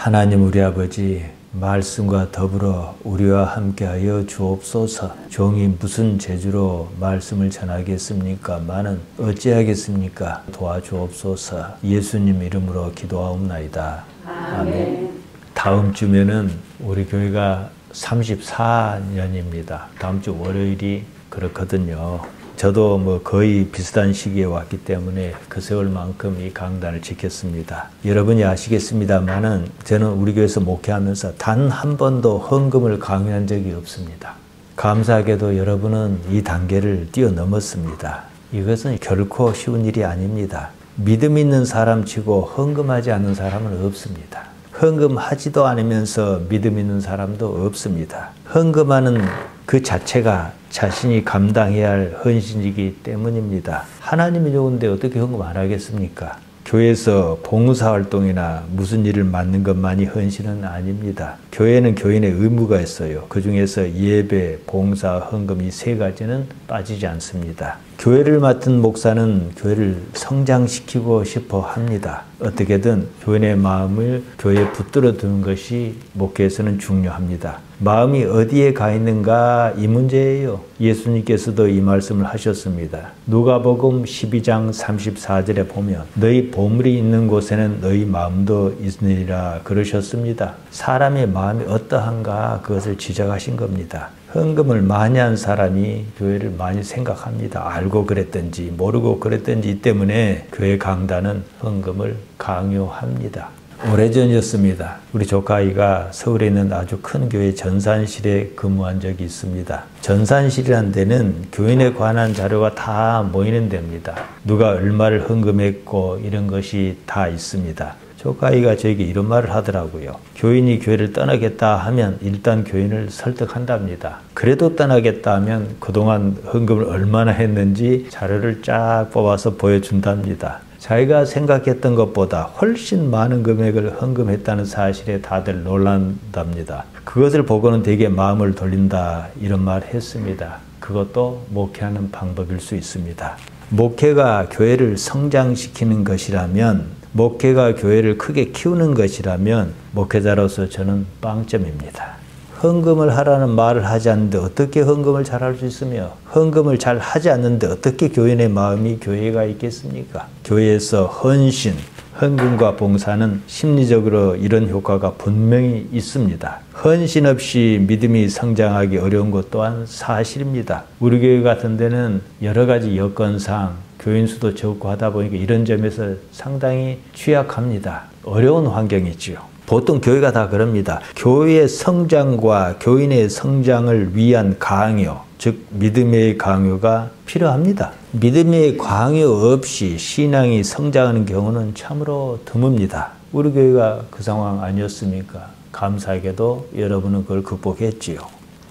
하나님 우리 아버지, 말씀과 더불어 우리와 함께하여 주옵소서. 종이 무슨 재주로 말씀을 전하겠습니까? 많은 어찌하겠습니까? 도와주옵소서. 예수님 이름으로 기도하옵나이다. 아멘. 다음 주면은 우리 교회가 34년입니다. 다음 주 월요일이 그렇거든요. 저도 거의 비슷한 시기에 왔기 때문에 그 세월만큼 이 강단을 지켰습니다. 여러분이 아시겠습니다만은 저는 우리 교회에서 목회하면서 단 한 번도 헌금을 강요한 적이 없습니다. 감사하게도 여러분은 이 단계를 뛰어넘었습니다. 이것은 결코 쉬운 일이 아닙니다. 믿음 있는 사람치고 헌금하지 않는 사람은 없습니다. 헌금하지도 않으면서 믿음 있는 사람도 없습니다. 헌금하는 그 자체가 자신이 감당해야 할 헌신이기 때문입니다. 하나님이 좋은데 어떻게 헌금 안 하겠습니까? 교회에서 봉사활동이나 무슨 일을 맡는 것만이 헌신은 아닙니다. 교회는 교인의 의무가 있어요. 그 중에서 예배, 봉사, 헌금 이 세 가지는 빠지지 않습니다. 교회를 맡은 목사는 교회를 성장시키고 싶어 합니다. 어떻게든 교인의 마음을 교회에 붙들어 두는 것이 목회에서는 중요합니다. 마음이 어디에 가 있는가 이 문제예요. 예수님께서도 이 말씀을 하셨습니다. 누가복음 12장 34절에 보면 너희 보물이 있는 곳에는 너희 마음도 있으리라 그러셨습니다. 사람의 마음이 어떠한가 그것을 지적하신 겁니다. 헌금을 많이 한 사람이 교회를 많이 생각합니다. 알고 그랬든지 모르고 그랬든지 이 때문에 교회 강단은 헌금을 강요합니다. 오래전이었습니다. 우리 조카아이가 서울에 있는 아주 큰 교회 전산실에 근무한 적이 있습니다. 전산실이라는 데는 교인에 관한 자료가 다 모이는 데입니다. 누가 얼마를 헌금했고 이런 것이 다 있습니다. 조카아이가 저에게 이런 말을 하더라고요. 교인이 교회를 떠나겠다 하면 일단 교인을 설득한답니다. 그래도 떠나겠다 하면 그동안 헌금을 얼마나 했는지 자료를 쫙 뽑아서 보여준답니다. 자기가 생각했던 것보다 훨씬 많은 금액을 헌금했다는 사실에 다들 놀란답니다. 그것을 보고는 되게 마음을 돌린다 이런 말을 했습니다. 그것도 목회하는 방법일 수 있습니다. 목회가 교회를 성장시키는 것이라면, 목회가 교회를 크게 키우는 것이라면 목회자로서 저는 빵점입니다. 헌금을 하라는 말을 하지 않는데 어떻게 헌금을 잘할 수 있으며, 헌금을 잘 하지 않는데 어떻게 교인의 마음이 교회가 있겠습니까? 교회에서 헌신, 헌금과 봉사는 심리적으로 이런 효과가 분명히 있습니다. 헌신 없이 믿음이 성장하기 어려운 것 또한 사실입니다. 우리 교회 같은 데는 여러 가지 여건상 교인 수도 적고 하다 보니까 이런 점에서 상당히 취약합니다. 어려운 환경이지요. 보통 교회가 다 그럽니다. 교회의 성장과 교인의 성장을 위한 강요, 즉 믿음의 강요가 필요합니다. 믿음의 강요 없이 신앙이 성장하는 경우는 참으로 드뭅니다. 우리 교회가 그 상황 아니었습니까? 감사하게도 여러분은 그걸 극복했지요.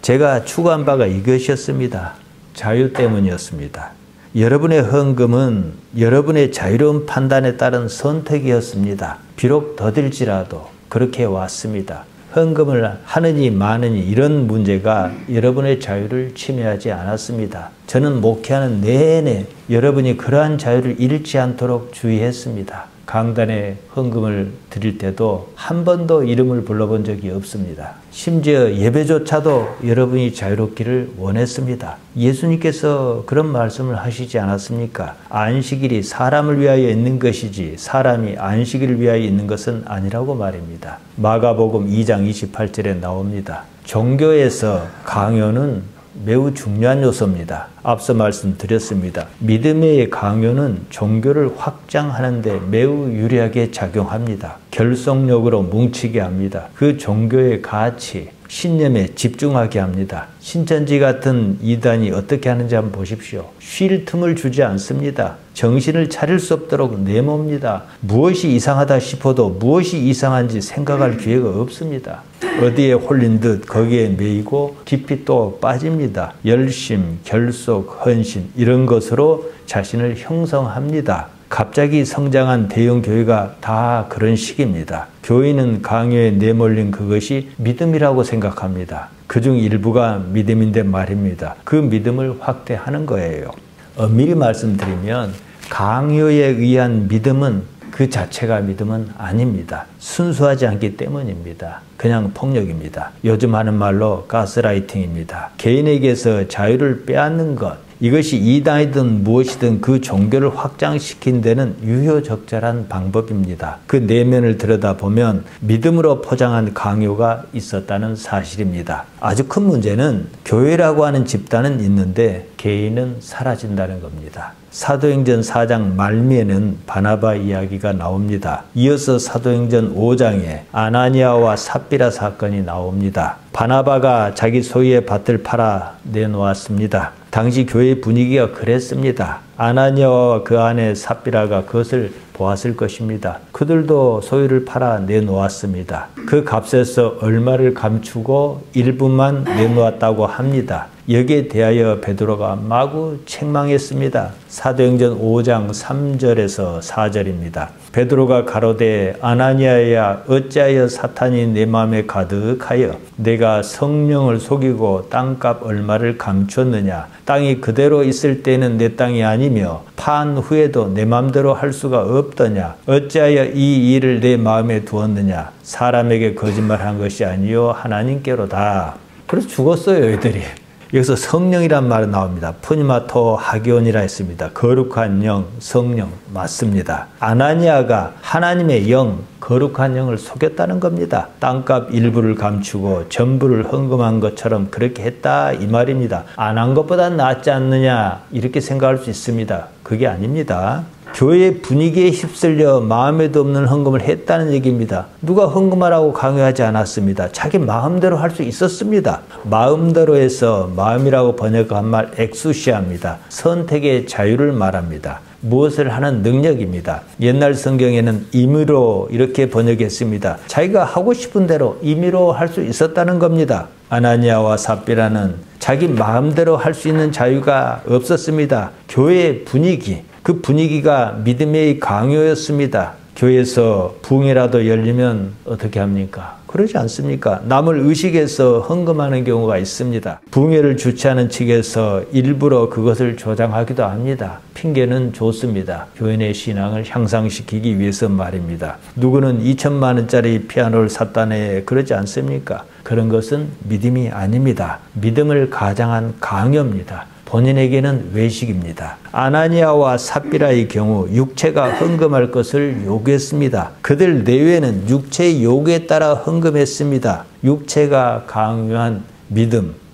제가 추구한 바가 이것이었습니다. 자유 때문이었습니다. 여러분의 헌금은 여러분의 자유로운 판단에 따른 선택이었습니다. 비록 더딜지라도 그렇게 왔습니다. 헌금을 하느니 마느니 이런 문제가 여러분의 자유를 침해하지 않았습니다. 저는 목회하는 내내 여러분이 그러한 자유를 잃지 않도록 주의했습니다. 강단에 헌금을 드릴 때도 한 번도 이름을 불러본 적이 없습니다. 심지어 예배조차도 여러분이 자유롭기를 원했습니다. 예수님께서 그런 말씀을 하시지 않았습니까? 안식일이 사람을 위하여 있는 것이지 사람이 안식일을 위하여 있는 것은 아니라고 말입니다. 마가복음 2장 28절에 나옵니다. 종교에서 강요는 매우 중요한 요소입니다. 앞서 말씀드렸습니다. 믿음의 강요는 종교를 확장하는 데 매우 유리하게 작용합니다. 결속력으로 뭉치게 합니다. 그 종교의 가치, 신념에 집중하게 합니다. 신천지 같은 이단이 어떻게 하는지 한번 보십시오. 쉴 틈을 주지 않습니다. 정신을 차릴 수 없도록 내몹니다. 무엇이 이상하다 싶어도 무엇이 이상한지 생각할 기회가 없습니다. 어디에 홀린 듯 거기에 매이고 깊이 또 빠집니다. 열심, 결속, 헌신 이런 것으로 자신을 형성합니다. 갑자기 성장한 대형 교회가 다 그런 식입니다. 교인은 강요에 내몰린 그것이 믿음이라고 생각합니다. 그중 일부가 믿음인데 말입니다. 그 믿음을 확대하는 거예요. 엄밀히 말씀드리면 강요에 의한 믿음은 그 자체가 믿음은 아닙니다. 순수하지 않기 때문입니다. 그냥 폭력입니다. 요즘 하는 말로 가스라이팅입니다. 개인에게서 자유를 빼앗는 것, 이것이 이단이든 무엇이든 그 종교를 확장시킨 데는 유효적절한 방법입니다. 그 내면을 들여다보면 믿음으로 포장한 강요가 있었다는 사실입니다. 아주 큰 문제는 교회라고 하는 집단은 있는데 개인은 사라진다는 겁니다. 사도행전 4장 말미에는 바나바 이야기가 나옵니다. 이어서 사도행전 5장에 아나니아와 삽비라 사건이 나옵니다. 바나바가 자기 소유의 밭을 팔아 내놓았습니다. 당시 교회 분위기가 그랬습니다. 아나니아와 그 안에 삽비라가 그것을 보았을 것입니다. 그들도 소유를 팔아 내놓았습니다. 그 값에서 얼마를 감추고 일부만 내놓았다고 합니다. 여기에 대하여 베드로가 마구 책망했습니다. 사도행전 5장 3절에서 4절입니다. 베드로가 가로되 아나니아야 어찌하여 사탄이 내 마음에 가득하여 내가 성령을 속이고 땅값 얼마를 감추었느냐. 땅이 그대로 있을 때는 내 땅이 아니며 판 후에도 내 마음대로 할 수가 없더냐. 어찌하여 이 일을 내 마음에 두었느냐. 사람에게 거짓말한 것이 아니요 하나님께로다. 그래서 죽었어요 이들이. 여기서 성령이란 말이 나옵니다. 푸니마토 하기온이라 했습니다. 거룩한 영, 성령 맞습니다. 아나니아가 하나님의 영, 거룩한 영을 속였다는 겁니다. 땅값 일부를 감추고 전부를 헌금한 것처럼 그렇게 했다 이 말입니다. 안 한 것보다 낫지 않느냐 이렇게 생각할 수 있습니다. 그게 아닙니다. 교회 분위기에 휩쓸려 마음에도 없는 헌금을 했다는 얘기입니다. 누가 헌금하라고 강요하지 않았습니다. 자기 마음대로 할 수 있었습니다. 마음대로 해서 마음이라고 번역한 말 엑수시아입니다. 선택의 자유를 말합니다. 무엇을 하는 능력입니다. 옛날 성경에는 임의로 이렇게 번역했습니다. 자기가 하고 싶은 대로 임의로 할 수 있었다는 겁니다. 아나니아와 삽비라는 자기 마음대로 할 수 있는 자유가 없었습니다. 교회의 분위기, 그 분위기가 믿음의 강요였습니다. 교회에서 부흥회라도 열리면 어떻게 합니까? 그러지 않습니까? 남을 의식해서 헌금하는 경우가 있습니다. 부흥회를 주최하는 측에서 일부러 그것을 조장하기도 합니다. 핑계는 좋습니다. 교회 내 신앙을 향상시키기 위해서 말입니다. 누구는 2천만 원짜리 피아노를 샀다네 그러지 않습니까? 그런 것은 믿음이 아닙니다. 믿음을 가장한 강요입니다. 본인에게는 외식입니다. 아나니아와 삽비라의 경우 육체가 헌금할 것을 요구했습니다. 그들 내외는 육체의 요구에 따라 헌금했습니다. 육체가 강요한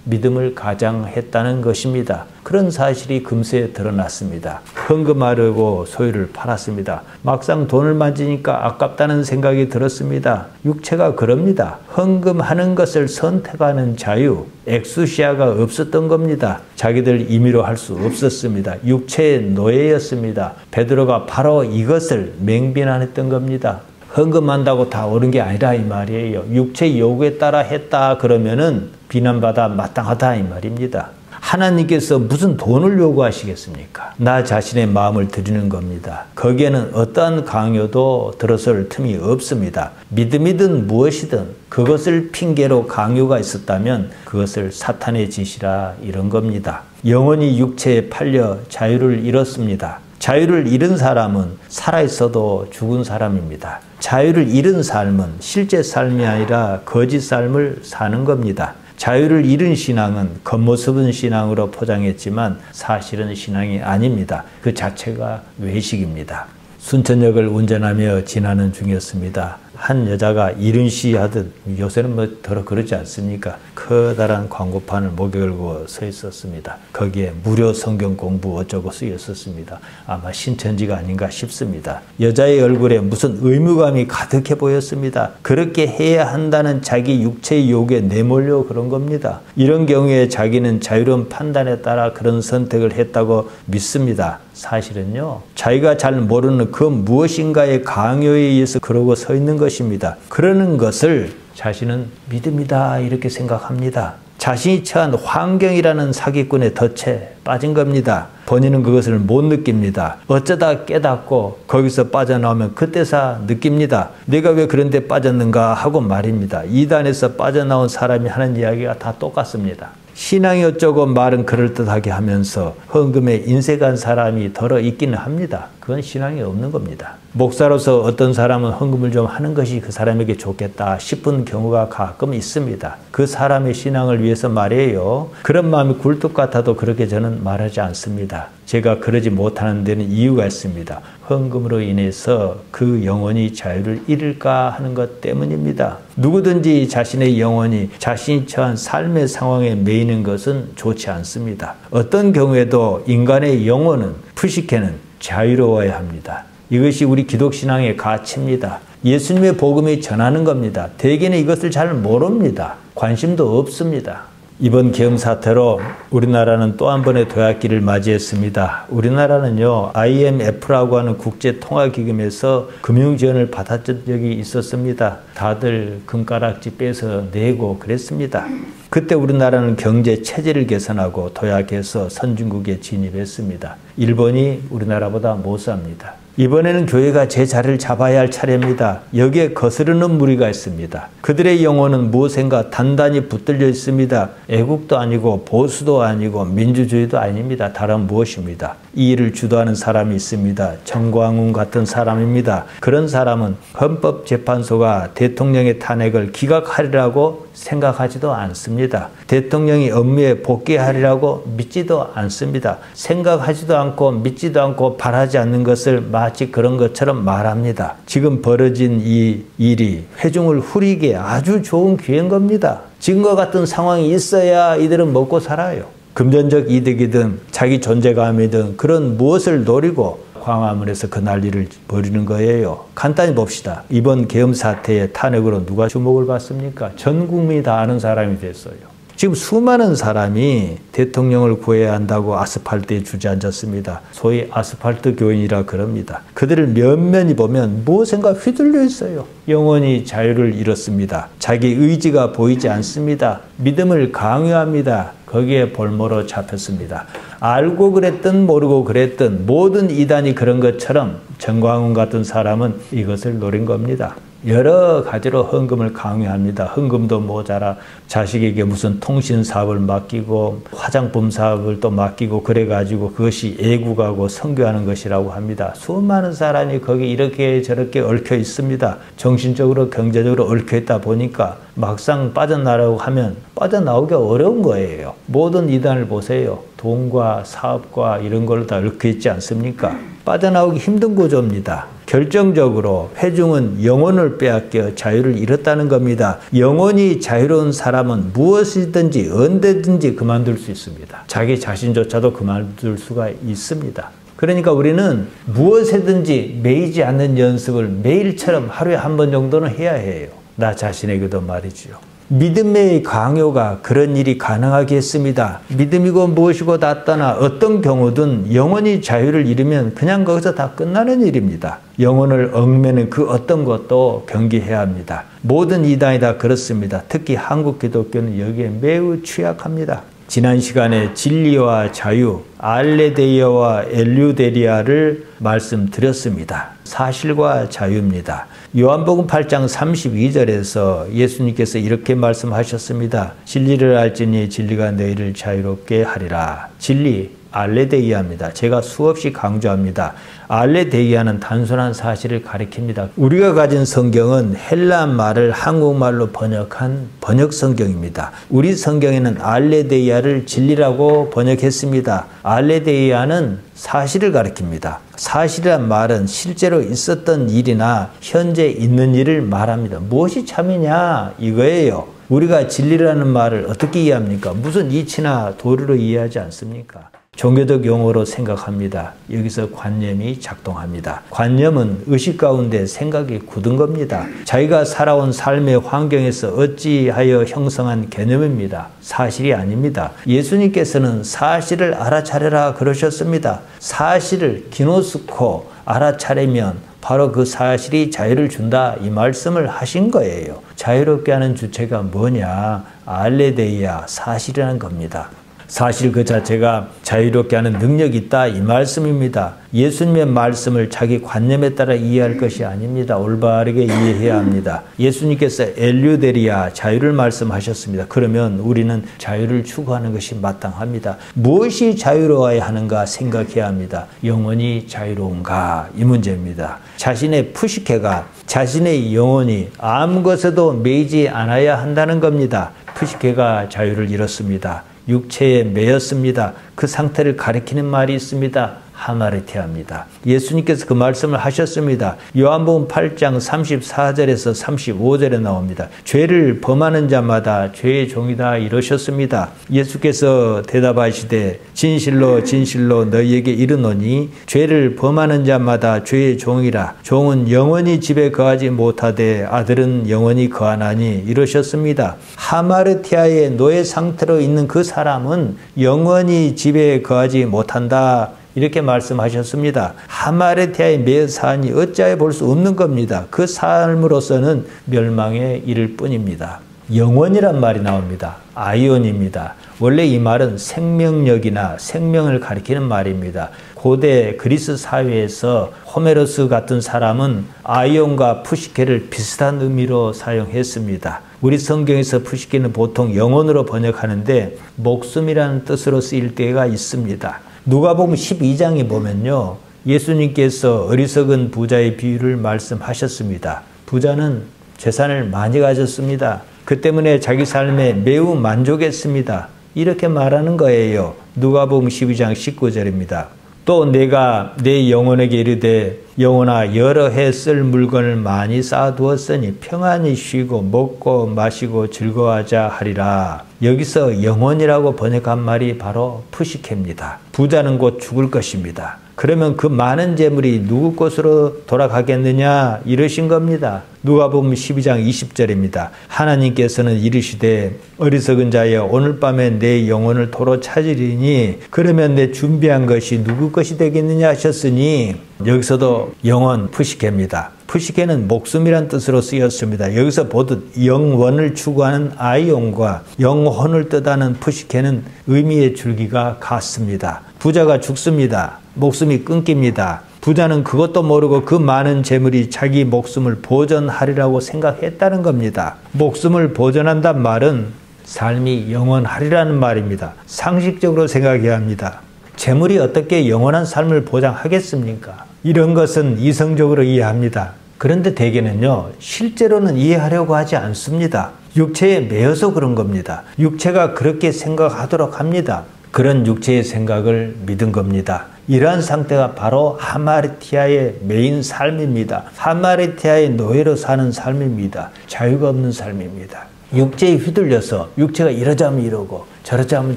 믿음을 가장했다는 것입니다. 그런 사실이 금세에 드러났습니다. 헌금하려고 소유를 팔았습니다. 막상 돈을 만지니까 아깝다는 생각이 들었습니다. 육체가 그럽니다. 헌금하는 것을 선택하는 자유, 엑수시아가 없었던 겁니다. 자기들 임의로 할 수 없었습니다. 육체의 노예였습니다. 베드로가 바로 이것을 맹비난했던 겁니다. 헌금한다고 다 옳은 게 아니라 이 말이에요. 육체 요구에 따라 했다 그러면은 비난받아 마땅하다 이 말입니다. 하나님께서 무슨 돈을 요구하시겠습니까? 나 자신의 마음을 드리는 겁니다. 거기에는 어떠한 강요도 들어설 틈이 없습니다. 믿음이든 무엇이든 그것을 핑계로 강요가 있었다면 그것을 사탄의 짓이라 이런 겁니다. 영혼이 육체에 팔려 자유를 잃었습니다. 자유를 잃은 사람은 살아있어도 죽은 사람입니다. 자유를 잃은 삶은 실제 삶이 아니라 거짓 삶을 사는 겁니다. 자유를 잃은 신앙은 겉모습은 신앙으로 포장했지만 사실은 신앙이 아닙니다. 그 자체가 외식입니다. 순천역을 운전하며 지나는 중이었습니다. 한 여자가 이른시 하듯 요새는 뭐 더러 그러지 않습니까? 커다란 광고판을 목에 걸고 서 있었습니다. 거기에 무료 성경 공부 어쩌고 쓰여 있었습니다. 아마 신천지가 아닌가 싶습니다. 여자의 얼굴에 무슨 의무감이 가득해 보였습니다. 그렇게 해야 한다는 자기 육체의 요구에 내몰려 그런 겁니다. 이런 경우에 자기는 자유로운 판단에 따라 그런 선택을 했다고 믿습니다. 사실은요, 자기가 잘 모르는 그 무엇인가의 강요에 의해서 그러고 서 있는 것입니다. 그러는 것을 자신은 믿음이다 이렇게 생각합니다. 자신이 처한 환경이라는 사기꾼의 덫에 빠진 겁니다. 본인은 그것을 못 느낍니다. 어쩌다 깨닫고 거기서 빠져나오면 그때서 느낍니다. 내가 왜 그런 데 빠졌는가 하고 말입니다. 이단에서 빠져나온 사람이 하는 이야기가 다 똑같습니다. 신앙이 어쩌고 말은 그럴듯하게 하면서 헌금에 인색한 사람이 덜어 있기는 합니다. 그건 신앙이 없는 겁니다. 목사로서 어떤 사람은 헌금을 좀 하는 것이 그 사람에게 좋겠다 싶은 경우가 가끔 있습니다. 그 사람의 신앙을 위해서 말이에요. 그런 마음이 굴뚝 같아도 그렇게 저는 말하지 않습니다. 제가 그러지 못하는 데는 이유가 있습니다. 헌금으로 인해서 그 영혼이 자유를 잃을까 하는 것 때문입니다. 누구든지 자신의 영혼이 자신이 처한 삶의 상황에 매이는 것은 좋지 않습니다. 어떤 경우에도 인간의 영혼은 푸시케는 자유로워야 합니다. 이것이 우리 기독신앙의 가치입니다. 예수님의 복음이 전하는 겁니다. 대개는 이것을 잘 모릅니다. 관심도 없습니다. 이번 계엄 사태로 우리나라는 또 한 번의 도약기를 맞이했습니다. 우리나라는요, IMF라고 하는 국제통화기금에서 금융지원을 받았던 적이 있었습니다. 다들 금가락지 빼서 내고 그랬습니다. 그때 우리나라는 경제 체제를 개선하고 도약해서 선진국에 진입했습니다. 일본이 우리나라보다 못 삽니다. 이번에는 교회가 제 자리를 잡아야 할 차례입니다. 여기에 거스르는 무리가 있습니다. 그들의 영혼은 무엇인가 단단히 붙들려 있습니다. 애국도 아니고 보수도 아니고 민주주의도 아닙니다. 다른 무엇입니다. 이 일을 주도하는 사람이 있습니다. 정광훈 같은 사람입니다. 그런 사람은 헌법재판소가 대통령의 탄핵을 기각하리라고 생각하지도 않습니다. 대통령이 업무에 복귀하리라고 믿지도 않습니다. 생각하지도 않고 믿지도 않고 바라지 않는 것을 마치 그런 것처럼 말합니다. 지금 벌어진 이 일이 회중을 후리기에 아주 좋은 기회인 겁니다. 지금과 같은 상황이 있어야 이들은 먹고 살아요. 금전적 이득이든 자기 존재감이든 그런 무엇을 노리고 광화문에서 그 난리를 벌이는 거예요. 간단히 봅시다. 이번 계엄 사태의 탄핵으로 누가 주목을 받습니까? 전 국민이 다 아는 사람이 됐어요. 지금 수많은 사람이 대통령을 구해야 한다고 아스팔트에 주저앉았습니다. 소위 아스팔트 교인이라 그럽니다. 그들을 면면히 보면 무엇인가 휘둘려 있어요. 영혼이 자유를 잃었습니다. 자기 의지가 보이지 않습니다. 믿음을 강요합니다. 거기에 볼모로 잡혔습니다. 알고 그랬든 모르고 그랬든 모든 이단이 그런 것처럼 정광훈 같은 사람은 이것을 노린 겁니다. 여러 가지로 헌금을 강요합니다. 헌금도 모자라 자식에게 무슨 통신 사업을 맡기고 화장품 사업을 또 맡기고 그래가지고 그것이 애국하고 선교하는 것이라고 합니다. 수많은 사람이 거기 이렇게 저렇게 얽혀 있습니다. 정신적으로 경제적으로 얽혀 있다 보니까 막상 빠져나가려고 하면 빠져나오기가 어려운 거예요. 모든 이단을 보세요. 돈과 사업과 이런 걸로 다 얽혀 있지 않습니까? 빠져나오기 힘든 구조입니다. 결정적으로 회중은 영혼을 빼앗겨 자유를 잃었다는 겁니다. 영혼이 자유로운 사람은 무엇이든지 언제든지 그만둘 수 있습니다. 자기 자신조차도 그만둘 수가 있습니다. 그러니까 우리는 무엇이든지 매이지 않는 연습을 매일처럼 하루에 한 번 정도는 해야 해요. 나 자신에게도 말이지요. 믿음의 강요가 그런 일이 가능하게 했습니다. 믿음이고 무엇이고 다 떠나 어떤 경우든 영혼이 자유를 잃으면 그냥 거기서 다 끝나는 일입니다. 영혼을 얽매는 그 어떤 것도 경계해야 합니다. 모든 이단이 다 그렇습니다. 특히 한국 기독교는 여기에 매우 취약합니다. 지난 시간에 진리와 자유, 알레데이아와 엘류데리아를 말씀드렸습니다. 사실과 자유입니다. 요한복음 8장 32절에서 예수님께서 이렇게 말씀하셨습니다. 진리를 알지니 진리가 너희를 자유롭게 하리라. 진리, 알레데이아입니다. 제가 수없이 강조합니다. 알레데이아는 단순한 사실을 가리킵니다. 우리가 가진 성경은 헬라 말을 한국말로 번역한 번역 성경입니다. 우리 성경에는 알레데이아를 진리라고 번역했습니다. 알레데이아는 사실을 가리킵니다. 사실이란 말은 실제로 있었던 일이나 현재 있는 일을 말합니다. 무엇이 참이냐 이거예요. 우리가 진리라는 말을 어떻게 이해합니까? 무슨 이치나 도리로 이해하지 않습니까? 종교적 용어로 생각합니다. 여기서 관념이 작동합니다. 관념은 의식 가운데 생각이 굳은 겁니다. 자기가 살아온 삶의 환경에서 어찌하여 형성한 개념입니다. 사실이 아닙니다. 예수님께서는 사실을 알아차려라 그러셨습니다. 사실을 기노스코 알아차리면 바로 그 사실이 자유를 준다 이 말씀을 하신 거예요. 자유롭게 하는 주체가 뭐냐? 알레데이아, 사실이라는 겁니다. 사실 그 자체가 자유롭게 하는 능력이 있다 이 말씀입니다. 예수님의 말씀을 자기 관념에 따라 이해할 것이 아닙니다. 올바르게 이해해야 합니다. 예수님께서 엘류데리아 자유를 말씀하셨습니다. 그러면 우리는 자유를 추구하는 것이 마땅합니다. 무엇이 자유로워야 하는가 생각해야 합니다. 영혼이 자유로운가 이 문제입니다. 자신의 푸시케가 자신의 영혼이 아무 것에도 매이지 않아야 한다는 겁니다. 푸시케가 자유를 잃었습니다. 육체에 매였습니다. 그 상태를 가리키는 말이 있습니다. 하마르티아입니다. 예수님께서 그 말씀을 하셨습니다. 요한복음 8장 34절에서 35절에 나옵니다. 죄를 범하는 자마다 죄의 종이다 이러셨습니다. 예수께서 대답하시되 진실로 진실로 너희에게 이르노니 죄를 범하는 자마다 죄의 종이라. 종은 영원히 집에 거하지 못하되 아들은 영원히 거하나니 이러셨습니다. 하마르티아의 노예 상태로 있는 그 사람은 영원히 집에 거하지 못한다. 이렇게 말씀하셨습니다. 하마르티아의 매 사안이 어찌하여 볼 수 없는 겁니다. 그 삶으로서는 멸망에 이를 뿐입니다. 영원이란 말이 나옵니다. 아이온입니다. 원래 이 말은 생명력이나 생명을 가리키는 말입니다. 고대 그리스 사회에서 호메로스 같은 사람은 아이온과 푸시케를 비슷한 의미로 사용했습니다. 우리 성경에서 푸시케는 보통 영혼으로 번역하는데 목숨이라는 뜻으로 쓰일 때가 있습니다. 누가복음 12장에 보면요. 예수님께서 어리석은 부자의 비유를 말씀하셨습니다. 부자는 재산을 많이 가졌습니다. 그 때문에 자기 삶에 매우 만족했습니다. 이렇게 말하는 거예요. 누가복음 12장 19절입니다. 또 내가 내 영혼에게 이르되 영혼아 여러 해 쓸 물건을 많이 쌓아두었으니 평안히 쉬고 먹고 마시고 즐거워하자 하리라. 여기서 영혼이라고 번역한 말이 바로 푸시케입니다. 부자는 곧 죽을 것입니다. 그러면 그 많은 재물이 누구 것으로 돌아가겠느냐 이러신 겁니다. 누가복음 12장 20절입니다. 하나님께서는 이르시되 어리석은 자여 오늘 밤에 내 영혼을 도로 찾으리니 그러면 내 준비한 것이 누구 것이 되겠느냐 하셨으니 여기서도 영혼 푸시케입니다. 푸시케는 목숨이란 뜻으로 쓰였습니다. 여기서 보듯 영원을 추구하는 아이온과 영혼을 뜻하는 푸시케는 의미의 줄기가 같습니다. 부자가 죽습니다. 목숨이 끊깁니다. 부자는 그것도 모르고 그 많은 재물이 자기 목숨을 보존하리라고 생각했다는 겁니다. 목숨을 보존한단 말은 삶이 영원하리라는 말입니다. 상식적으로 생각해야 합니다. 재물이 어떻게 영원한 삶을 보장하겠습니까? 이런 것은 이성적으로 이해합니다. 그런데 대개는요, 실제로는 이해하려고 하지 않습니다. 육체에 매여서 그런 겁니다. 육체가 그렇게 생각하도록 합니다. 그런 육체의 생각을 믿은 겁니다. 이러한 상태가 바로 하마르티아의 매인 삶입니다. 하마르티아의 노예로 사는 삶입니다. 자유가 없는 삶입니다. 육체에 휘둘려서 육체가 이러자면 이러고 저러자면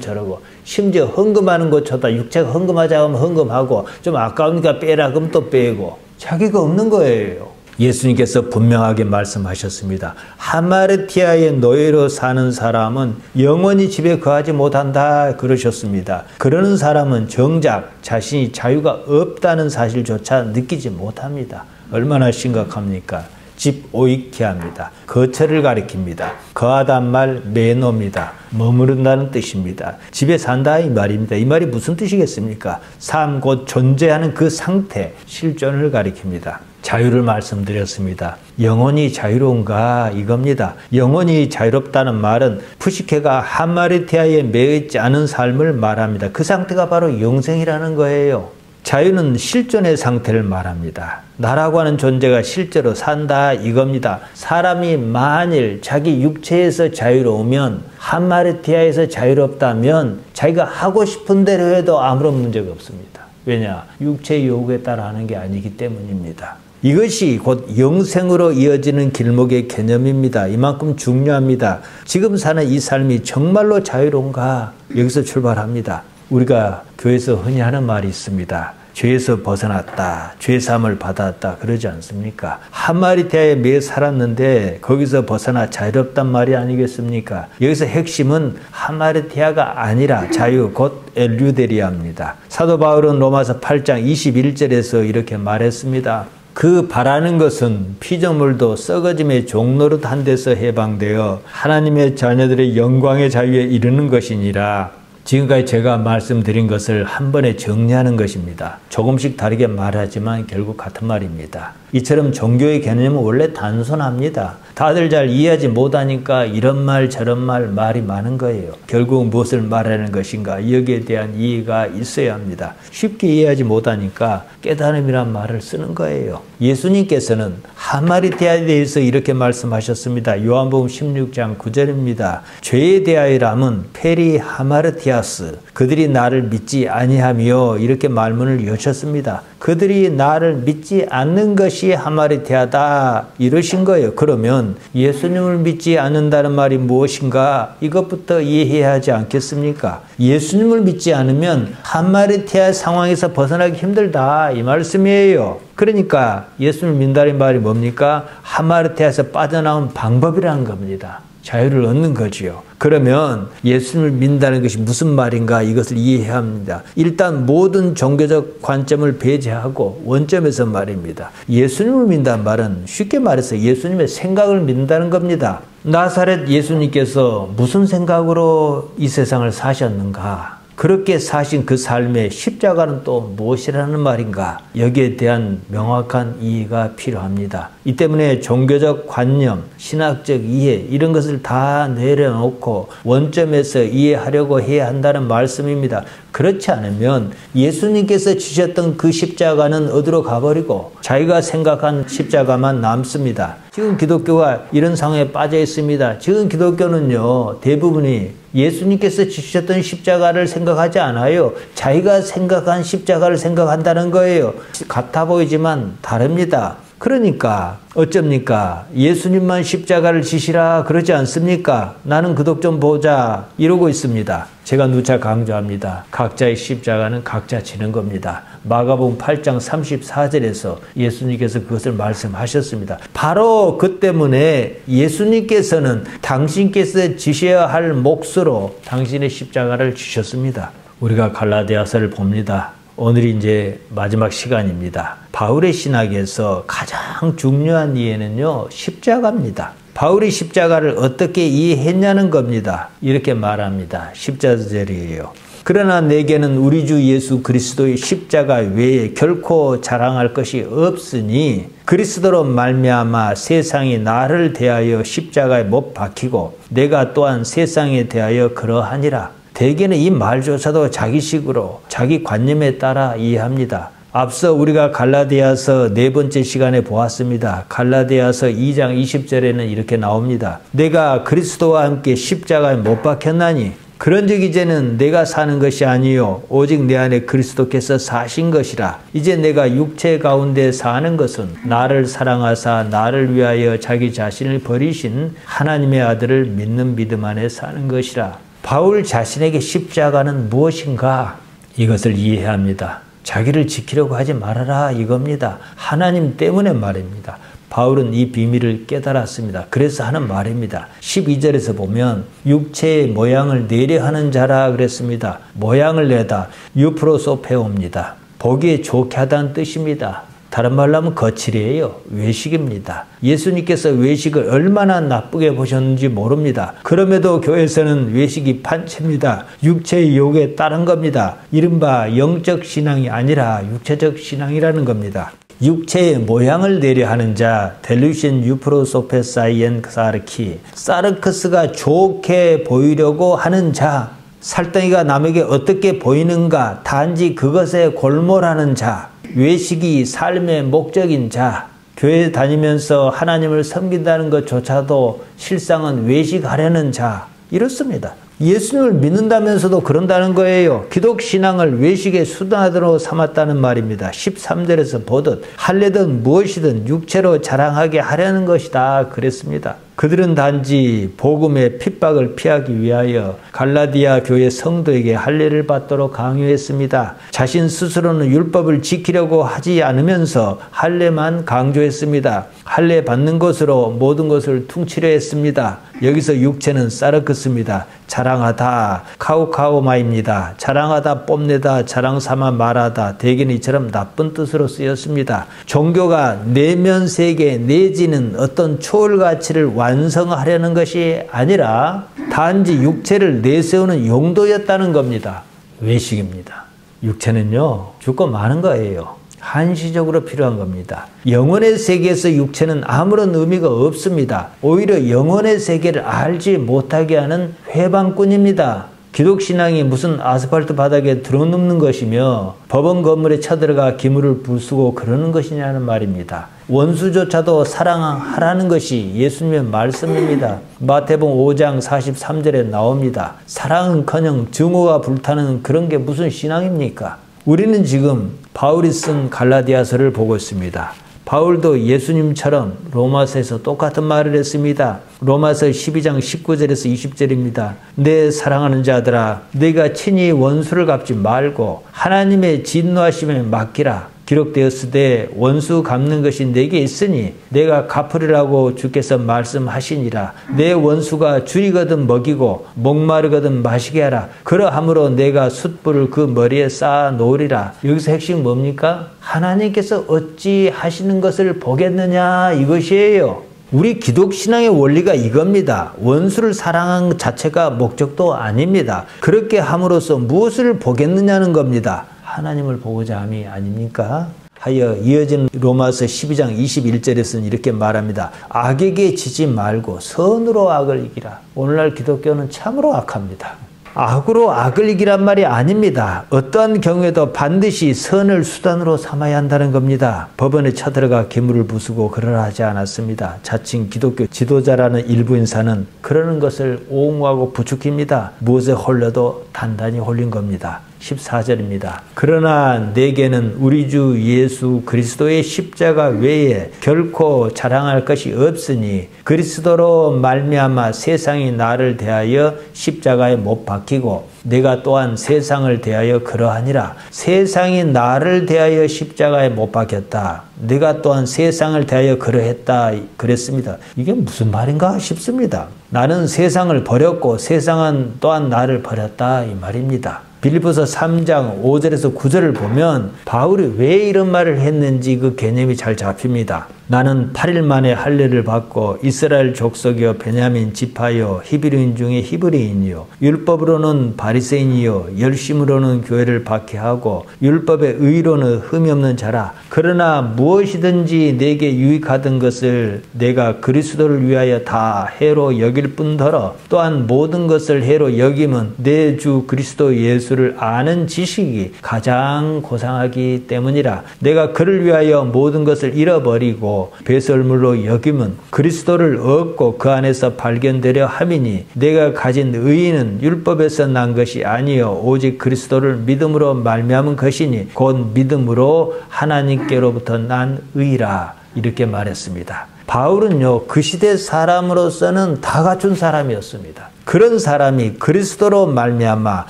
저러고 심지어 헌금하는 것보다 육체가 헌금하자 하면 헌금하고 좀 아까우니까 빼라 그러면 또 빼고 자기가 없는 거예요. 예수님께서 분명하게 말씀하셨습니다. 하마르티아의 노예로 사는 사람은 영원히 집에 거하지 못한다 그러셨습니다. 그러는 사람은 정작 자신이 자유가 없다는 사실조차 느끼지 못합니다. 얼마나 심각합니까? 집 오이키아입니다. 거처를 가리킵니다. 거하단 말 매노입니다. 머무른다는 뜻입니다. 집에 산다 이 말입니다. 이 말이 무슨 뜻이겠습니까? 삶 곧 존재하는 그 상태, 실존을 가리킵니다. 자유를 말씀드렸습니다. 영혼이 자유로운가 이겁니다. 영혼이 자유롭다는 말은 푸시케가 하마르티아에 매여있지 않은 삶을 말합니다. 그 상태가 바로 영생이라는 거예요. 자유는 실존의 상태를 말합니다. 나라고 하는 존재가 실제로 산다 이겁니다. 사람이 만일 자기 육체에서 자유로우면 하마르티아에서 자유롭다면 자기가 하고 싶은 대로 해도 아무런 문제가 없습니다. 왜냐? 육체의 요구에 따라 하는 게 아니기 때문입니다. 이것이 곧 영생으로 이어지는 길목의 개념입니다. 이만큼 중요합니다. 지금 사는 이 삶이 정말로 자유로운가? 여기서 출발합니다. 우리가 교회에서 흔히 하는 말이 있습니다. 죄에서 벗어났다. 죄사함을 받았다. 그러지 않습니까? 하마르티아에 매여 살았는데 거기서 벗어나 자유롭단 말이 아니겠습니까? 여기서 핵심은 하마르티아가 아니라 자유 곧 엘류데리아입니다. 사도 바울은 로마서 8장 21절에서 이렇게 말했습니다. 그 바라는 것은 피조물도 썩어짐의 종노릇 한 데서 해방되어 하나님의 자녀들의 영광의 자유에 이르는 것이니라. 지금까지 제가 말씀드린 것을 한 번에 정리하는 것입니다. 조금씩 다르게 말하지만 결국 같은 말입니다. 이처럼 종교의 개념은 원래 단순합니다. 다들 잘 이해하지 못하니까 이런 말 저런 말이 많은 거예요. 결국 무엇을 말하는 것인가 여기에 대한 이해가 있어야 합니다. 쉽게 이해하지 못하니까 깨달음이란 말을 쓰는 거예요. 예수님께서는 하마리테아에 대해서 이렇게 말씀하셨습니다. 요한복음 16장 9절입니다. 죄에 대하여라면 페리 하마르티아스 그들이 나를 믿지 아니하며 이렇게 말문을 여셨습니다. 그들이 나를 믿지 않는 것이 하마리테아다 이러신 거예요. 그러면 예수님을 믿지 않는다는 말이 무엇인가 이것부터 이해해야 하지 않겠습니까? 예수님을 믿지 않으면 하마리테아 상황에서 벗어나기 힘들다 이 말씀이에요. 그러니까 예수님을 믿는다는 말이 뭡니까? 하마리테아에서 빠져나온 방법이라는 겁니다. 자유를 얻는 거지요. 그러면 예수님을 믿는다는 것이 무슨 말인가 이것을 이해해야 합니다. 일단 모든 종교적 관점을 배제하고 원점에서 말입니다. 예수님을 믿는다는 말은 쉽게 말해서 예수님의 생각을 믿는다는 겁니다. 나사렛 예수님께서 무슨 생각으로 이 세상을 사셨는가? 그렇게 사신 그 삶의 십자가는 또 무엇이라는 말인가? 여기에 대한 명확한 이해가 필요합니다. 이 때문에 종교적 관념, 신학적 이해 이런 것을 다 내려놓고 원점에서 이해하려고 해야 한다는 말씀입니다. 그렇지 않으면 예수님께서 지셨던 그 십자가는 어디로 가버리고 자기가 생각한 십자가만 남습니다. 지금 기독교가 이런 상황에 빠져 있습니다. 지금 기독교는요, 대부분이 예수님께서 지셨던 십자가를 생각하지 않아요. 자기가 생각한 십자가를 생각한다는 거예요. 같아 보이지만 다릅니다. 그러니까 어쩝니까? 예수님만 십자가를 지시라 그러지 않습니까? 나는 그 독 좀 보자 이러고 있습니다. 제가 누차 강조합니다. 각자의 십자가는 각자 지는 겁니다. 마가복음 8장 34절에서 예수님께서 그것을 말씀하셨습니다. 바로 그 때문에 예수님께서는 당신께서 지셔야 할 몫으로 당신의 십자가를 지셨습니다. 우리가 갈라디아서를 봅니다. 오늘이 이제 마지막 시간입니다. 바울의 신학에서 가장 중요한 이해는요, 십자가입니다. 바울이 십자가를 어떻게 이해했냐는 겁니다. 이렇게 말합니다. 10절이에요. 그러나 내게는 우리 주 예수 그리스도의 십자가 외에 결코 자랑할 것이 없으니 그리스도로 말미암아 세상이 나를 대하여 십자가에 못 박히고 내가 또한 세상에 대하여 그러하니라. 대개는 이 말조차도 자기식으로 자기 관념에 따라 이해합니다. 앞서 우리가 갈라디아서 네 번째 시간에 보았습니다. 갈라디아서 2장 20절에는 이렇게 나옵니다. 내가 그리스도와 함께 십자가에 못 박혔나니 그런즉 이제는 내가 사는 것이 아니요 오직 내 안에 그리스도께서 사신 것이라. 이제 내가 육체 가운데 사는 것은 나를 사랑하사 나를 위하여 자기 자신을 버리신 하나님의 아들을 믿는 믿음 안에 사는 것이라. 바울 자신에게 십자가는 무엇인가? 이것을 이해해야 합니다. 자기를 지키려고 하지 말아라 이겁니다. 하나님 때문에 말입니다. 바울은 이 비밀을 깨달았습니다. 그래서 하는 말입니다. 12절에서 보면 육체의 모양을 내려 하는 자라 그랬습니다. 모양을 내다 유프로소페오입니다. 보기에 좋게 하다는 뜻입니다. 다른 말로 하면 거칠이에요. 외식입니다. 예수님께서 외식을 얼마나 나쁘게 보셨는지 모릅니다. 그럼에도 교회에서는 외식이 판체입니다. 육체의 욕에 따른 겁니다. 이른바 영적 신앙이 아니라 육체적 신앙이라는 겁니다. 육체의 모양을 내려 하는 자, 델루신 유프로소페사이엔 사르키, 사르크스가 좋게 보이려고 하는 자, 살덩이가 남에게 어떻게 보이는가 단지 그것에 골몰하는 자, 외식이 삶의 목적인 자, 교회 다니면서 하나님을 섬긴다는 것조차도 실상은 외식하려는 자, 이렇습니다. 예수님을 믿는다면서도 그런다는 거예요. 기독신앙을 외식의 수단으로 삼았다는 말입니다. 13절에서 보듯 할례든 무엇이든 육체로 자랑하게 하려는 것이다 그랬습니다. 그들은 단지 복음의 핍박을 피하기 위하여 갈라디아 교회 성도에게 할례를 받도록 강요했습니다. 자신 스스로는 율법을 지키려고 하지 않으면서 할례만 강조했습니다. 할례 받는 것으로 모든 것을 퉁치려 했습니다. 여기서 육체는 사르크스입니다. 자랑하다, 카우카우마입니다. 자랑하다, 뽐내다, 자랑삼아 말하다. 대개는 이처럼 나쁜 뜻으로 쓰였습니다. 종교가 내면 세계 내지는 어떤 초월 가치를 완성하려는 것이 아니라 단지 육체를 내세우는 용도였다는 겁니다. 외식입니다. 육체는요, 죽고 마는 거예요. 한시적으로 필요한 겁니다. 영혼의 세계에서 육체는 아무런 의미가 없습니다. 오히려 영혼의 세계를 알지 못하게 하는 회방꾼입니다. 기독신앙이 무슨 아스팔트 바닥에 들어눕는 것이며 법원 건물에 쳐들어가 기물을 부수고 그러는 것이냐는 말입니다. 원수조차도 사랑하라는 것이 예수님의 말씀입니다. 마태복음 5장 43절에 나옵니다. 사랑은커녕 증오가 불타는 그런 게 무슨 신앙입니까? 우리는 지금 바울이 쓴 갈라디아서를 보고 있습니다. 바울도 예수님처럼 로마서에서 똑같은 말을 했습니다. 로마서 12장 19절에서 20절입니다. 내 사랑하는 자들아, 네가 친히 원수를 갚지 말고 하나님의 진노하심에 맡기라. 기록되었으되 원수 갚는 것이 내게 있으니 내가 갚으리라고 주께서 말씀하시니라. 내 원수가 줄이거든 먹이고 목마르거든 마시게 하라. 그러함으로 내가 숯불을 그 머리에 쌓아 놓으리라. 여기서 핵심 뭡니까? 하나님께서 어찌 하시는 것을 보겠느냐, 이것이에요. 우리 기독신앙의 원리가 이겁니다. 원수를 사랑하는 것 자체가 목적도 아닙니다. 그렇게 함으로써 무엇을 보겠느냐는 겁니다. 하나님을 보고자 함이 아닙니까? 하여 이어진 로마서 12장 21절에서는 이렇게 말합니다. 악에게 지지 말고 선으로 악을 이기라. 오늘날 기독교는 참으로 악합니다. 악으로 악을 이기란 말이 아닙니다. 어떠한 경우에도 반드시 선을 수단으로 삼아야 한다는 겁니다. 법원에 쳐들어가 기물을 부수고 그러라 하지 않았습니다. 자칭 기독교 지도자라는 일부 인사는 그러는 것을 옹호하고 부추깁니다. 무엇에 홀려도 단단히 홀린 겁니다. 14절입니다. 그러나 내게는 우리 주 예수 그리스도의 십자가 외에 결코 자랑할 것이 없으니 그리스도로 말미암아 세상이 나를 대하여 십자가에 못 박히고 내가 또한 세상을 대하여 그러하니라. 세상이 나를 대하여 십자가에 못 박혔다. 내가 또한 세상을 대하여 그러했다. 그랬습니다. 이게 무슨 말인가 싶습니다. 나는 세상을 버렸고 세상은 또한 나를 버렸다, 이 말입니다. 빌립보서 3장 5절에서 9절을 보면 바울이 왜 이런 말을 했는지 그 개념이 잘 잡힙니다. 나는 8일 만에 할례를 받고 이스라엘 족속이요 베냐민 지파요 히브리인 중에 히브리인이요 율법으로는 바리새인이요 열심으로는 교회를 박해하고 율법의 의로는 흠이 없는 자라. 그러나 무엇이든지 내게 유익하던 것을 내가 그리스도를 위하여 다 해로 여길 뿐더러 또한 모든 것을 해로 여김은 내 주 그리스도 예수를 아는 지식이 가장 고상하기 때문이라. 내가 그를 위하여 모든 것을 잃어버리고 배설물로 여김은 그리스도를 얻고 그 안에서 발견되려 함이니 내가 가진 의의는 율법에서 난 것이 아니요 오직 그리스도를 믿음으로 말미암은 것이니 곧 믿음으로 하나님께로부터 난 의라. 이렇게 말했습니다. 바울은요, 그 시대 사람으로서는 다 갖춘 사람이었습니다. 그런 사람이 그리스도로 말미암아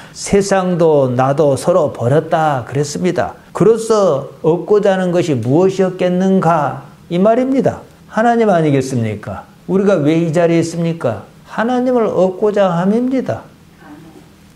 세상도 나도 서로 버렸다 그랬습니다. 그로써 얻고자 하는 것이 무엇이었겠는가, 이 말입니다. 하나님 아니겠습니까? 우리가 왜 이 자리에 있습니까? 하나님을 얻고자 함입니다.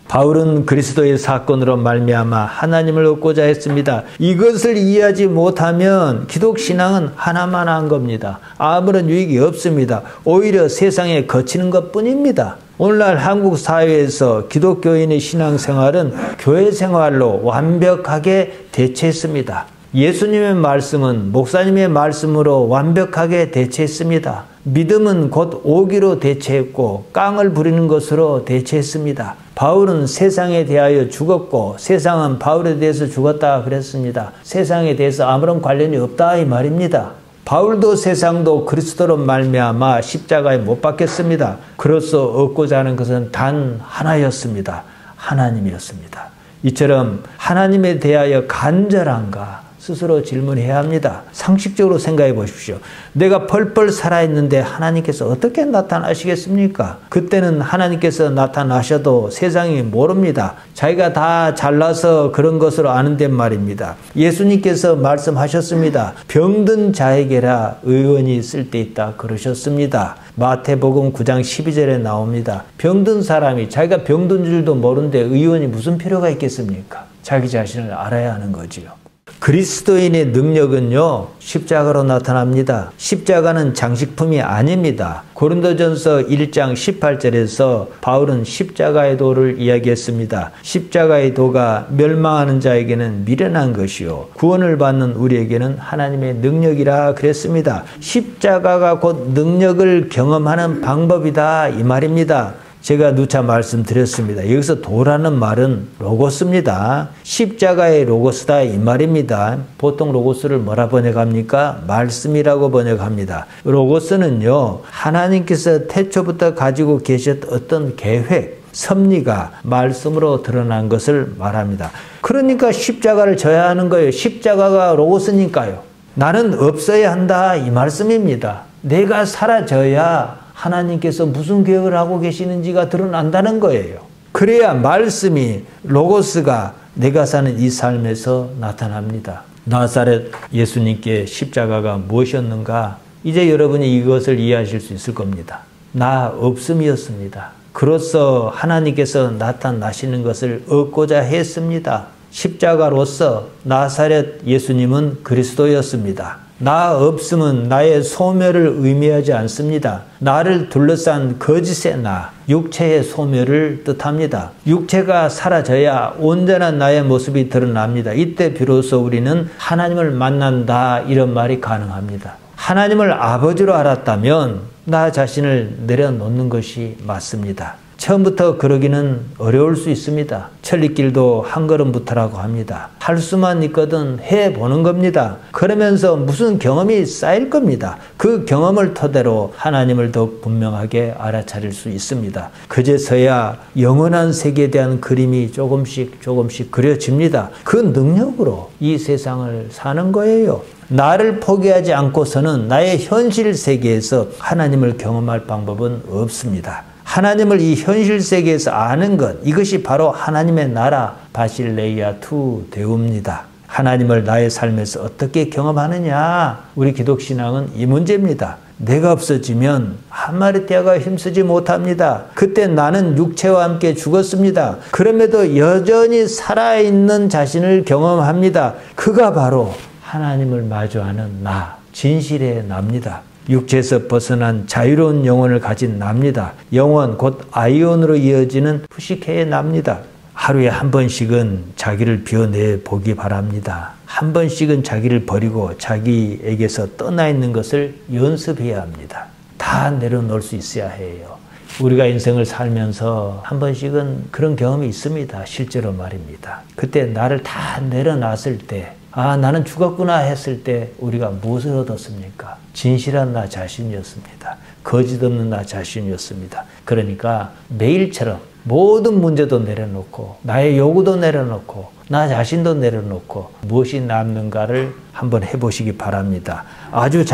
바울은 그리스도의 사건으로 말미암아 하나님을 얻고자 했습니다. 이것을 이해하지 못하면 기독신앙은 하나만 한 겁니다. 아무런 유익이 없습니다. 오히려 세상에 거치는 것뿐입니다. 오늘날 한국 사회에서 기독교인의 신앙생활은 교회 생활로 완벽하게 대체했습니다. 예수님의 말씀은 목사님의 말씀으로 완벽하게 대체했습니다. 믿음은 곧 오기로 대체했고 깡을 부리는 것으로 대체했습니다. 바울은 세상에 대하여 죽었고 세상은 바울에 대해서 죽었다 그랬습니다. 세상에 대해서 아무런 관련이 없다, 이 말입니다. 바울도 세상도 그리스도로 말미암아 십자가에 못 박혔습니다. 그로써 얻고자 하는 것은 단 하나였습니다. 하나님이었습니다. 이처럼 하나님에 대하여 간절한가 스스로 질문해야 합니다. 상식적으로 생각해 보십시오. 내가 펄펄 살아있는데 하나님께서 어떻게 나타나시겠습니까? 그때는 하나님께서 나타나셔도 세상이 모릅니다. 자기가 다 잘나서 그런 것으로 아는데 말입니다. 예수님께서 말씀하셨습니다. 병든 자에게라 의원이 있을 때 있다 그러셨습니다. 마태복음 9장 12절에 나옵니다. 병든 사람이 자기가 병든 줄도 모르는데 의원이 무슨 필요가 있겠습니까? 자기 자신을 알아야 하는 거지요. 그리스도인의 능력은요, 십자가로 나타납니다. 십자가는 장식품이 아닙니다. 고린도전서 1장 18절에서 바울은 십자가의 도를 이야기했습니다. 십자가의 도가 멸망하는 자에게는 미련한 것이요, 구원을 받는 우리에게는 하나님의 능력이라 그랬습니다. 십자가가 곧 능력을 경험하는 방법이다, 이 말입니다. 제가 누차 말씀드렸습니다. 여기서 도라는 말은 로고스입니다. 십자가의 로고스다, 이 말입니다. 보통 로고스를 뭐라 번역합니까? 말씀이라고 번역합니다. 로고스는요, 하나님께서 태초부터 가지고 계셨던 어떤 계획, 섭리가 말씀으로 드러난 것을 말합니다. 그러니까 십자가를 져야 하는 거예요. 십자가가 로고스니까요. 나는 없어야 한다, 이 말씀입니다. 내가 사라져야 하나님께서 무슨 계획을 하고 계시는지가 드러난다는 거예요. 그래야 말씀이, 로고스가 내가 사는 이 삶에서 나타납니다. 나사렛 예수님께 십자가가 무엇이었는가? 이제 여러분이 이것을 이해하실 수 있을 겁니다. 나 없음이었습니다. 그로써 하나님께서 나타나시는 것을 얻고자 했습니다. 십자가로서 나사렛 예수님은 그리스도였습니다. 나 없음은 나의 소멸을 의미하지 않습니다. 나를 둘러싼 거짓의 나, 육체의 소멸을 뜻합니다. 육체가 사라져야 온전한 나의 모습이 드러납니다. 이때 비로소 우리는 하나님을 만난다, 이런 말이 가능합니다. 하나님을 아버지로 알았다면 나 자신을 내려놓는 것이 맞습니다. 처음부터 그러기는 어려울 수 있습니다. 천리길도 한 걸음부터라고 합니다. 할 수만 있거든 해보는 겁니다. 그러면서 무슨 경험이 쌓일 겁니다. 그 경험을 토대로 하나님을 더욱 분명하게 알아차릴 수 있습니다. 그제서야 영원한 세계에 대한 그림이 조금씩 그려집니다. 그 능력으로 이 세상을 사는 거예요. 나를 포기하지 않고서는 나의 현실 세계에서 하나님을 경험할 방법은 없습니다. 하나님을 이 현실 세계에서 아는 것, 이것이 바로 하나님의 나라 바실레이아 투 데우입니다. 하나님을 나의 삶에서 어떻게 경험하느냐, 우리 기독신앙은 이 문제입니다. 내가 없어지면 하마르티아가 힘쓰지 못합니다. 그때 나는 육체와 함께 죽었습니다. 그럼에도 여전히 살아있는 자신을 경험합니다. 그가 바로 하나님을 마주하는 나, 진실의 나입니다. 육체에서 벗어난 자유로운 영혼을 가진 나입니다. 영혼 곧 아이온으로 이어지는 푸시케의 나입니다. 하루에 한 번씩은 자기를 비워내 보기 바랍니다. 한 번씩은 자기를 버리고 자기에게서 떠나 있는 것을 연습해야 합니다. 다 내려놓을 수 있어야 해요. 우리가 인생을 살면서 한 번씩은 그런 경험이 있습니다. 실제로 말입니다. 그때 나를 다 내려놨을 때, 아, 나는 죽었구나 했을 때 우리가 무엇을 얻었습니까? 진실한 나 자신이었습니다. 거짓 없는 나 자신이었습니다. 그러니까 매일처럼 모든 문제도 내려놓고 나의 요구도 내려놓고 나 자신도 내려놓고 무엇이 남는가를 한번 해보시기 바랍니다. 아주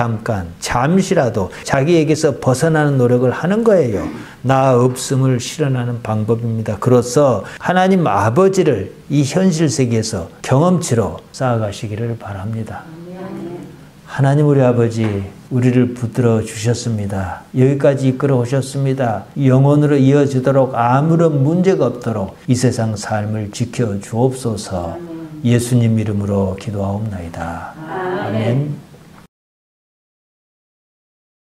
잠시라도 자기에게서 벗어나는 노력을 하는 거예요. 나 없음을 실현하는 방법입니다. 그로써 하나님 아버지를 이 현실 세계에서 경험치로 쌓아가시기를 바랍니다. 하나님 우리 아버지, 우리를 붙들어 주셨습니다. 여기까지 이끌어 오셨습니다. 영원으로 이어지도록 아무런 문제가 없도록 이 세상 삶을 지켜 주옵소서. 예수님 이름으로 기도하옵나이다. 아멘.